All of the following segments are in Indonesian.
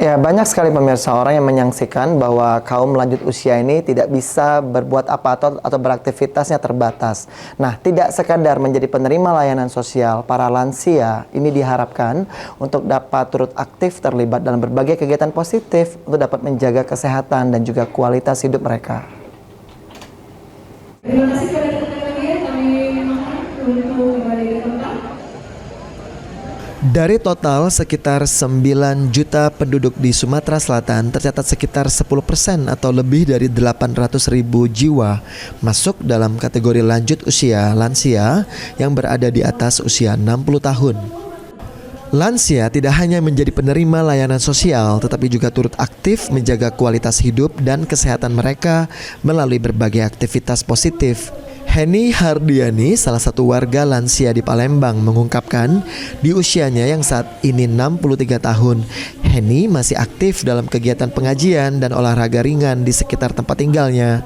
Ya, banyak sekali pemirsa orang yang menyaksikan bahwa kaum lanjut usia ini tidak bisa berbuat apa atau beraktivitasnya terbatas. Nah, tidak sekadar menjadi penerima layanan sosial, para lansia ini diharapkan untuk dapat turut aktif terlibat dalam berbagai kegiatan positif untuk dapat menjaga kesehatan dan juga kualitas hidup mereka. Terima kasih kepada teman-teman ya, kami untuk kembali ke tempat. Dari total sekitar 9 juta penduduk di Sumatera Selatan, tercatat sekitar 10% atau lebih dari 800.000 jiwa masuk dalam kategori lanjut usia lansia yang berada di atas usia 60 tahun. Lansia tidak hanya menjadi penerima layanan sosial, tetapi juga turut aktif menjaga kualitas hidup dan kesehatan mereka melalui berbagai aktivitas positif. Heni Hardiani, salah satu warga lansia di Palembang, mengungkapkan di usianya yang saat ini 63 tahun, Heni masih aktif dalam kegiatan pengajian dan olahraga ringan di sekitar tempat tinggalnya.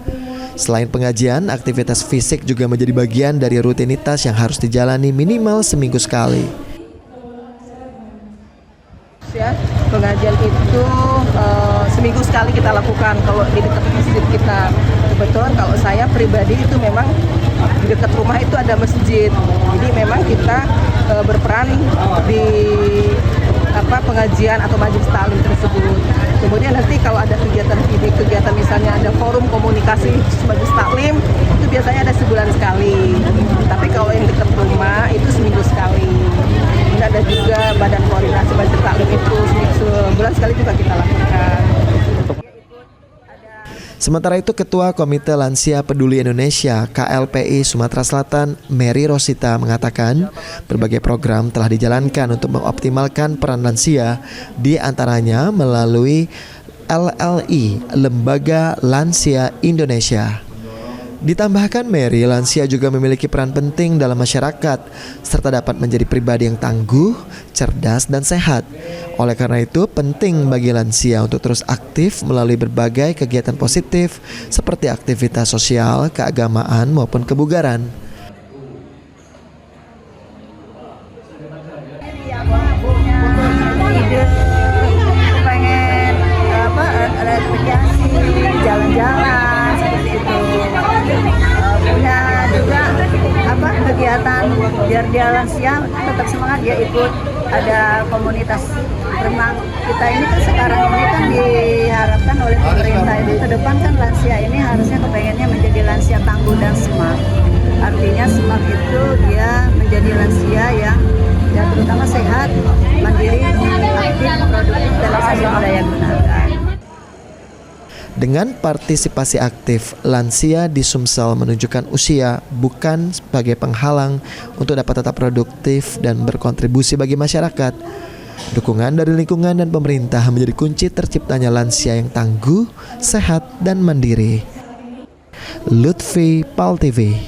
Selain pengajian, aktivitas fisik juga menjadi bagian dari rutinitas yang harus dijalani minimal seminggu sekali. Ya, pengajian itu seminggu sekali kita lakukan kalau di dekat masjid kita. Kebetulan kalau saya pribadi itu memang di dekat rumah itu ada masjid. Jadi memang kita berperan di pengajian atau majelis taklim tersebut. Kemudian nanti kalau ada kegiatan misalnya ada forum komunikasi majelis taklim itu biasanya ada sebulan sekali. Tapi kalau yang dekat rumah itu seminggu sekali. Dan ada juga badan koordinasi majelis taklim itu sebulan sekali juga kita lakukan. Sementara itu, Ketua Komite Lansia Peduli Indonesia KLPI Sumatera Selatan, Mary Rosita, mengatakan berbagai program telah dijalankan untuk mengoptimalkan peran lansia, di antaranya melalui LLI, Lembaga Lansia Indonesia. Ditambahkan Mary, lansia juga memiliki peran penting dalam masyarakat, serta dapat menjadi pribadi yang tangguh, cerdas, dan sehat. Oleh karena itu, penting bagi lansia untuk terus aktif melalui berbagai kegiatan positif seperti aktivitas sosial, keagamaan, maupun kebugaran. Pengen ada rekreasi, jalan-jalan seperti itu. Punya juga kegiatan biar dia lansia tetap semangat, dia ikut ada komunitas renang. Kita ini kan sekarang ini kan diharapkan oleh pemerintah itu ke depan kan lansia ini harusnya kepengennya menjadi lansia tangguh dan smart. Artinya smart itu dia menjadi lansia yang ya terutama sehat, mandiri, aktif, produktif dalam segala daya gunakan. Dengan partisipasi aktif, lansia di Sumsel menunjukkan usia bukan sebagai penghalang untuk dapat tetap produktif dan berkontribusi bagi masyarakat. Dukungan dari lingkungan dan pemerintah menjadi kunci terciptanya lansia yang tangguh, sehat, dan mandiri. Lutfi, PAL TV.